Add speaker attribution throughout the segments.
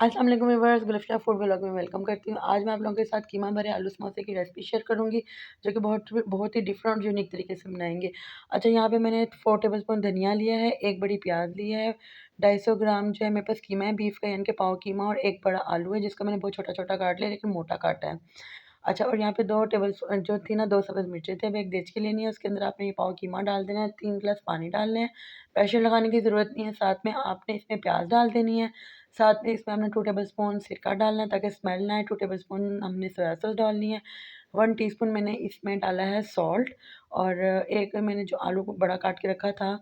Speaker 1: अस्सलाम वालेकुम viewers, Gulfsha food vlog में वेलकम करती हूँ। आज मैं आप लोगों के साथ कीमा भरे आलू समोसे की रेसिपी शेयर करूँगी, जो कि बहुत ही डिफरेंट और यूनिक तरीके से बनाएंगे। अच्छा, यहाँ पे मैंने 4 टेबलस्पून धनिया लिया है, एक बड़ी प्याज लिया है, 250 ग्राम जो है मेरे पास कीमा है बीफ का, यानी कि पाव कीमा, और एक बड़ा आलू है जिसको मैंने बहुत छोटा-छोटा काट लिया लेकिन मोटा काटा है। अच्छा, और यहाँ पे 2 जो थी ना 2 सब्ज़ मिर्चें थी। अब एक देचकी लेनी है, उसके अंदर आपने ये पाव कीमा डाल देना है, 3 गिलास पानी डालने हैं। प्रेशर लगाने की ज़रूरत नहीं है। साथ में आपने इसमें प्याज डाल देनी है। साथ में इसमें हमने 2 टेबलस्पून सिरका डालना है ताकि स्मेल ना आए। 2 टेबलस्पून हमने सोया सॉस डालनी है। 1 टीस्पून मैंने इसमें डाला है सॉल्ट, और एक मैंने जो आलू को बड़ा काट के रखा था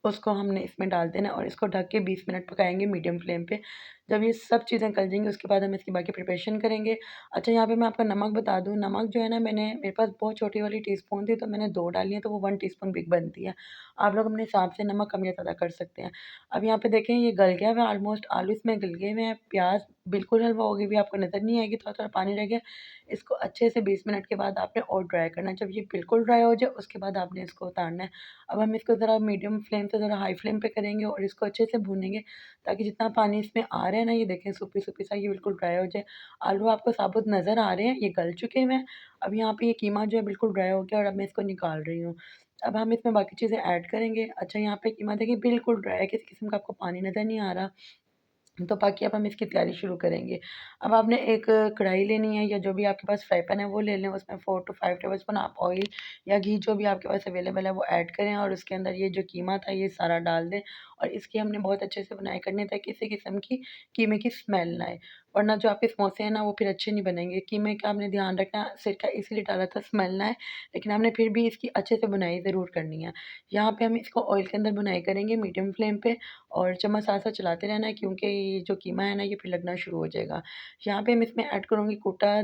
Speaker 1: उसको हमने इसमें डाल देना है, और इसको ढक के 20 मिनट पकाएँगे मीडियम फ्लेम पे। जब ये सब चीज़ें गल जाएँगी उसके बाद हम इसकी बाकी प्रिपरेशन करेंगे। अच्छा, यहाँ पे मैं आपको नमक बता दूँ, नमक जो है ना मेरे पास बहुत छोटी वाली टीस्पून थी तो मैंने 2 डाली है, तो वो 1 टीस्पून बिग बनती है। आप लोग अपने हिसाब से नमक कम या ज़्यादा कर सकते हैं। अब यहाँ पे देखें ये गल गया हुआ है ऑलमोस्ट, आलू इसमें गल गए हुए हैं, प्याज़ बिल्कुल हलवा हो गई हुई है, आपको नज़र नहीं आएगी, थोड़ा-थोड़ा पानी रह गया। इसको अच्छे से 20 मिनट के बाद आपने और ड्राई करना है। जब ये बिल्कुल ड्राई हो जाए उसके बाद आपने इसको उतारना है। अब हम इसको ज़रा मीडियम फ्लेम से ज़रा हाई फ्लेम पे करेंगे और इसको अच्छे से भूनेंगे, ताकि जितना पानी इसमें आ रहा है ना, ये देखें सूपी-सूपी सा ये बिल्कुल ड्राई हो जाए। आलू आपको साबुत नज़र आ रहे हैं, ये गल चुके हुए हैं। अब यहाँ पे ये कीमा जो है बिल्कुल ड्राई हो गया और अब मैं इसको निकाल रही हूँ। अब हम इसमें बाकी चीज़ें ऐड करेंगे। अच्छा, यहाँ पे कीमा देखिए बिल्कुल ड्राई है, किसी किस्म का आपको पानी नज़र नहीं आ रहा। तो बाकी अब हम इसकी तैयारी शुरू करेंगे। अब आपने एक कढ़ाई लेनी है, या जो भी आपके पास फ्राई पैन है वो ले लें, उसमें 4 टू 5 टेबलस्पून आप ऑयल या घी जो भी आपके पास अवेलेबल है वो ऐड करें, और उसके अंदर ये जो कीमा था ये सारा डाल दें, और इसकी हमने बहुत अच्छे से बुनाई करनी है ताकि किसी किस्म की कीमे की स्मेल ना आए, वरना जो आपके समोसे हैं ना वो फिर अच्छे नहीं बनेंगे। कीमे का आपने ध्यान रखना, सिरका इसीलिए डाला था स्मेल ना आए, लेकिन हमने फिर भी इसकी अच्छे से बुनाई ज़रूर करनी है। यहाँ पे हम इसको ऑयल के अंदर बुनाई करेंगे मीडियम फ्लेम पे, और चम्मच साथ-साथ चलाते रहना है, क्योंकि ये जो कीमा है ना ये फिर लगना शुरू हो जाएगा। यहाँ पे मैं इसमें ऐड करूँगी कूटा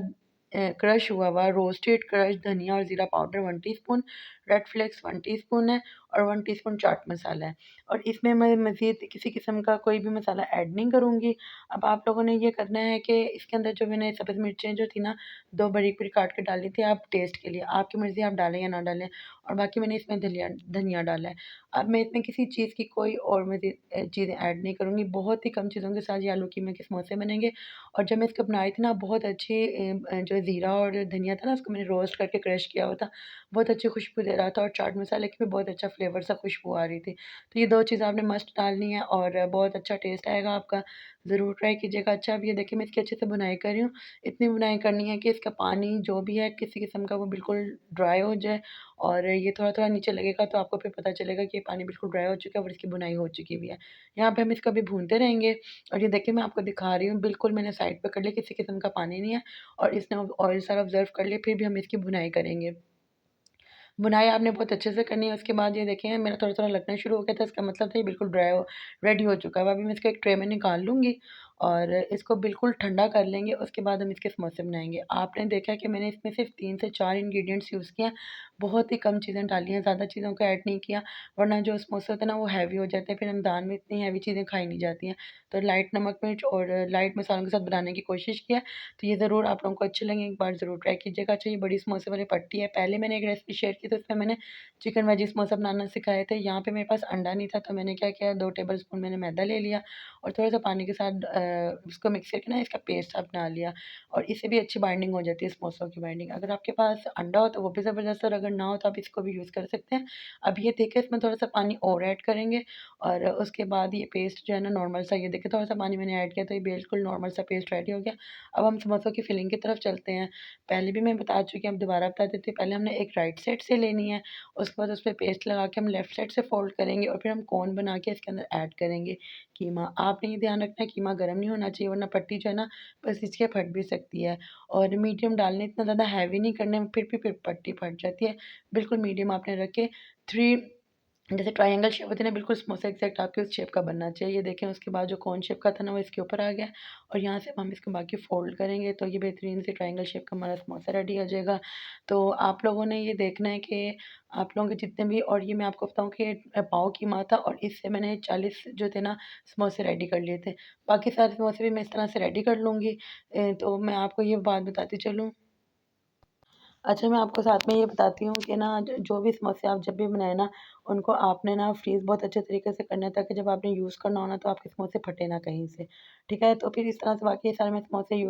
Speaker 1: क्रश हुआ हुआ रोस्टेड क्रश धनिया और ज़ीरा powder 1 teaspoon, red flakes 1 teaspoon है, और 1 टीस्पून चाट मसाला है। और इसमें मैं मज़ीद किसी किस्म का कोई भी मसाला ऐड नहीं करूँगी। अब आप लोगों ने ये करना है कि इसके अंदर जो मैंने सब्ज़ मिर्चें जो थी ना 2 बारीक-बारीक काट के डाली थी, आप टेस्ट के लिए, आपकी मर्ज़ी आप डालें या ना डालें, और बाकी मैंने इसमें धनिया डाला है। अब मैं इसमें किसी चीज़ की कोई और मज़ीद चीज़ें ऐड नहीं करूँगी। बहुत ही कम चीज़ों के साथ ये आलू कीमे के समोसे बनेंगे। और जब मैं इसको बनाई थी ना, बहुत अच्छी जो ज़ीरा और धनिया था ना उसको मैंने रोस्ट करके क्रश किया हुआ था। बहुत अच्छी खुशबू दे रहा था, और चाट मसाले की भी बहुत अच्छा फ्लेवर सा खुशबू आ रही थी। तो ये 2 चीज़ें आपने मस्ट डालनी है, और बहुत अच्छा टेस्ट आएगा आपका। ज़रूर ट्राई कीजिएगा। अच्छा, अब ये देखिए मैं इसकी अच्छे से बुनाई कर रही हूँ। इतनी बुनाई करनी है कि इसका पानी जो भी है किसी किस्म का वो बिल्कुल ड्राई हो जाए, और ये थोड़ा-थोड़ा नीचे लगेगा तो आपको फिर पता चलेगा कि ये पानी बिल्कुल ड्राई हो चुका है और इसकी बुनाई हो चुकी भी है। यहाँ पे हम इसको अभी भूनते रहेंगे, और ये देखिए मैं आपको दिखा रही हूँ, बिल्कुल मैंने साइड पे कर लिया, किसी किस्म का पानी नहीं है, और इसने ऑयल सारा ऑब्ज़र्व कर लिया, फिर भी हम इसकी बुनाई करेंगे। बुनाई आपने बहुत अच्छे से करनी है। उसके बाद ये देखें मेरा थोड़ा-थोड़ा लगना शुरू हो गया था, इसका मतलब था ये बिल्कुल रेडी हो चुका है। अब अभी मैं इसको एक ट्रे में निकाल लूँगी, और इसको बिल्कुल ठंडा कर लेंगे, उसके बाद हम इसके समोसे बनाएँगे। आपने देखा कि मैंने इसमें सिर्फ़ 3 से 4 इंग्रीडिएंट्स यूज़ किए हैं, बहुत ही कम चीज़ें डाली हैं, ज़्यादा चीज़ों को ऐड नहीं किया, वरना जो समोसे होते हैं ना वो हेवी हो जाते हैं, फिर रमज़ान में इतनी हेवी चीज़ें खाई नहीं जाती हैं। तो लाइट नमक मिर्च और लाइट मसालों के साथ बनाने की कोशिश की है, तो ये ज़रूर आप लोगों को अच्छे लगेंगे, एक बार ज़रूर ट्राई कीजिएगा। अच्छा, ये बड़ी समोसे वाली पट्टी है, पहले मैंने एक रेसिपी शेयर की थी उसमें मैंने चिकन वेजी समोसा बनाना सिखाए थे। यहाँ पे मेरे पास अंडा नहीं था, तो मैंने क्या किया, 2 टेबलस्पून मैंने मैदा ले लिया, और थोड़ा-सा पानी के साथ उसको मिक्स करके ना इसका पेस्ट सा बना लिया, और इससे भी अच्छी बाइंडिंग हो जाती है समोसों की बाइंडिंग। अगर आपके पास अंडा हो तो वो भी ज़बरदस्त है, और अगर ना हो तो आप इसको भी यूज़ कर सकते हैं। अब ये देखिए इसमें थोड़ा-सा पानी और ऐड करेंगे, और उसके बाद ये पेस्ट जो है ना नॉर्मल सा, ये देखिए थोड़ा-सा पानी मैंने ऐड किया तो ये बिल्कुल नॉर्मल सा पेस्ट रेडी हो गया। अब हम समोसों की फिलिंग की तरफ चलते हैं। पहले भी मैं बता चुकी हूँ, अब दोबारा बता देती हूँ। पहले हमने एक राइट साइड से लेनी है, उसके बाद उसपे पेस्ट लगा के हम लेफ्ट साइड से फ़ोल्ड करेंगे, और फिर हम कोन बना के इसके अंदर ऐड करेंगे कीमा। आपने ये ध्यान रखना है कीमा गरम नहीं होना चाहिए, वरना पट्टी जो है ना बस इसके फट भी सकती है। और मीडियम डालने, इतना ज़्यादा हैवी नहीं करने, फिर पट्टी फट जाती है। बिल्कुल मीडियम आपने रखे, 3 जैसे ट्रायंगल शेप होती है ना, बिल्कुल समोसा एग्ज़ैक्ट आपके उस शेप का बनना चाहिए। ये देखें उसके बाद जो कोन शेप का था ना वो इसके ऊपर आ गया, और यहाँ से हम इसको बाकी फ़ोल्ड करेंगे तो ये बेहतरीन से ट्रायंगल शेप का हमारा समोसा रेडी हो जाएगा। तो आप लोगों ने ये देखना है कि आप लोगों के जितने भी, और ये मैं आपको बताऊँ कि पाव कीमा था, और इससे मैंने 40 जो थे ना समोसे रेडी कर लिए थे। बाकी सारे समोसे भी मैं इस तरह से रेडी कर लूँगी। तो मैं आपको ये बात बताती चलूँ, अच्छा, मैं आपको साथ में ये बताती हूँ कि ना जो भी समोसे आप जब भी बनाएँ ना, उनको आपने ना फ्रीज़ बहुत अच्छे तरीके से करना है, ताकि जब आपने यूज़ करना हो ना तो आपके समोसे फटे ना कहीं से, ठीक है? तो फिर इस तरह से बाकी सारे मैं समोसे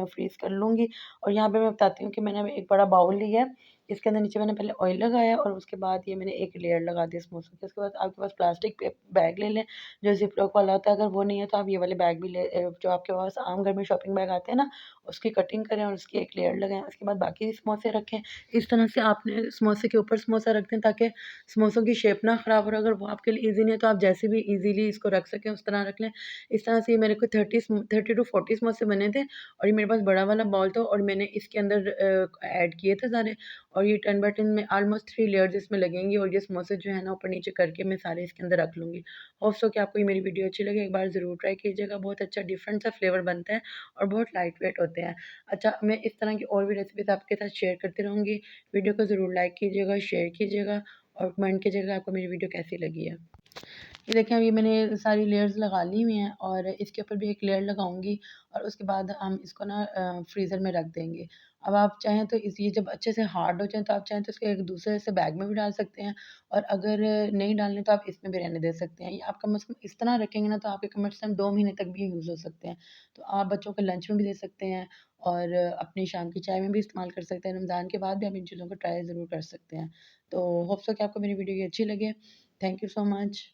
Speaker 1: फ्रीज़ कर लूँगी। और यहाँ पे मैं बताती हूँ कि मैंने अभी एक बड़ा बाउल लिया है, इसके अंदर नीचे मैंने पहले ऑयल लगाया और उसके बाद ये मैंने एक लेयर लगा दी समोसों की। उसके बाद आपके पास प्लास्टिक पे बैग ले लें, जो ज़िप लॉक वाला होता है। अगर वो नहीं है तो आप ये वाले बैग भी जो आपके पास आम घर में शॉपिंग बैग आते हैं ना, उसकी कटिंग करें और उसकी एक लेयर लगाएँ। उसके बाद बाकी समोसे रखें। इस तरह से आपने समोसे के ऊपर समोसा रख दें, ताकि समोसों की शेप ना ख़राब हो। अगर वो आपके लिए ईज़ी नहीं है तो आप जैसे भी ईज़िली इसको रख सकें उस तरह रख लें। इस तरह से ये मेरे को 30 टू 40 समोसे बने थे और ये मेरे पास बड़ा वाला बाउल था और मैंने इसके अंदर ऐड किए थे सारे। और ये 10 बाय 10 में ऑलमोस्ट 3 लेयर्स इसमें लगेंगी और ये समोसे जो है ना ऊपर नीचे करके मैं सारे इसके अंदर रख लूँगी। होप सो कि आपको ये मेरी वीडियो अच्छी लगे। एक बार ज़रूर ट्राई कीजिएगा, बहुत अच्छा डिफरेंट सा फ्लेवर बनता है और बहुत लाइट वेट होते हैं। अच्छा, मैं इस तरह की और भी रेसिपीज़ आपके साथ शेयर करती रहूँगी। वीडियो को ज़रूर लाइक कीजिएगा, शेयर कीजिएगा और कमेंट कीजिएगा आपको मेरी वीडियो कैसी लगी है। ये देखें, अभी मैंने सारी लेयर्स लगा ली हुई हैं और इसके ऊपर भी एक लेयर लगाऊंगी और उसके बाद हम इसको ना फ्रीज़र में रख देंगे। अब आप चाहें तो ये जब अच्छे से हार्ड हो जाए तो आप चाहें तो इसको एक दूसरे से बैग में भी डाल सकते हैं और अगर नहीं डालने तो आप इसमें भी रहने दे सकते हैं। ये आप कम से कम इस तरह रखेंगे ना तो आपके कम से कम 2 महीने तक भी यूज़ हो सकते हैं। तो आप बच्चों को लंच में भी दे सकते हैं और अपनी शाम की चाय में भी इस्तेमाल कर सकते हैं। रमज़ान के बाद भी आप इन चीज़ों को ट्राई ज़रूर कर सकते हैं। तो होप सो कि आपको मेरी वीडियो ये अच्छी लगे। Thank you so much.